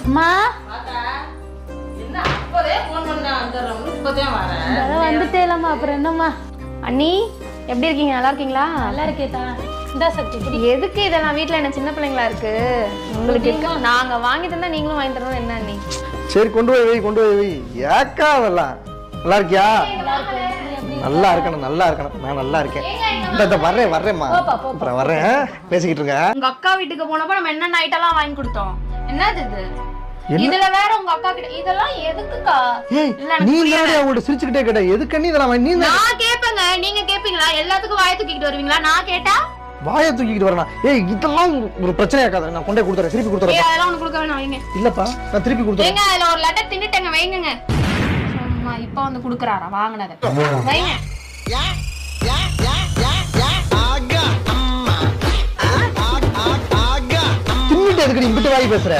அம்மா என்ன அப்பவே ஃபோன் பண்ணா வந்துறோம் இப்போதான் வரேன் வந்துட்டேலம்மா அப்புறம் என்னம்மா அண்ணி எப்படி இருக்கீங்க நல்லா இருக்கீங்களா நல்லா இருக்கேதா இந்த சக்தி எதுக்கு இதெல்லாம் வீட்ல என்ன சின்ன பிள்ளைங்களா இருக்கு உங்களுக்கு இருக்க நாங்க வாங்கி தந்தா நீங்களும் வாங்கி தரணும் என்ன அண்ணி சரி கொண்டு போய் வை கொண்டு போய் வை ஏக்கா அதெல்லாம் நல்லா இருக்கியா நல்லா இருக்கணும் நல்லா இருக்கணும் நான் நல்லா இருக்கேன் இந்த வர்றேம்மா அப்புறம் வர்றேன் பேசிக்கிட்டு இருங்க உங்க அக்கா வீட்டுக்கு போனப்ப நம்ம என்ன ஐட்டெல்லாம் வாங்கி கொடுத்தோம் என்னது இது இதுல வேற உங்க அக்கா கிட்ட இதெல்லாம் எதுக்குக்கா ஏய் நீ என்னடா அவங்கள்ட்ட சிரிச்சுக்கிட்டே கேட்ட எதுக்கு நீ இதெல்லாம் நீ நான் கேப்பேங்க நீங்க கேப்பீங்களா எல்லாத்துக்கும் வாயை தூக்கிட்டு வருவீங்களா நான் கேட்டா வாயை தூக்கிட்டு வரணும் ஏய் இதெல்லாம் ஒரு பிரச்சனை ஆகாத நான் கொண்டே கொடுத்துறேன் திருப்பி கொடுத்துறேன் அதெல்லாம் ஒண்ணு கொடுக்க வேணாம் வைங்க இல்லப்பா நான் திருப்பி கொடுத்துறேன் ஏங்க அதுல ஒரு லெட்டர் தின்னுட்டேங்க வைங்கங்க அம்மா இப்ப வந்து குடுக்குறாரா வாங்குனத வைங்க தின்னுட்டு எதுக்கு நீ இம்பிட்டு வாய் பேசுற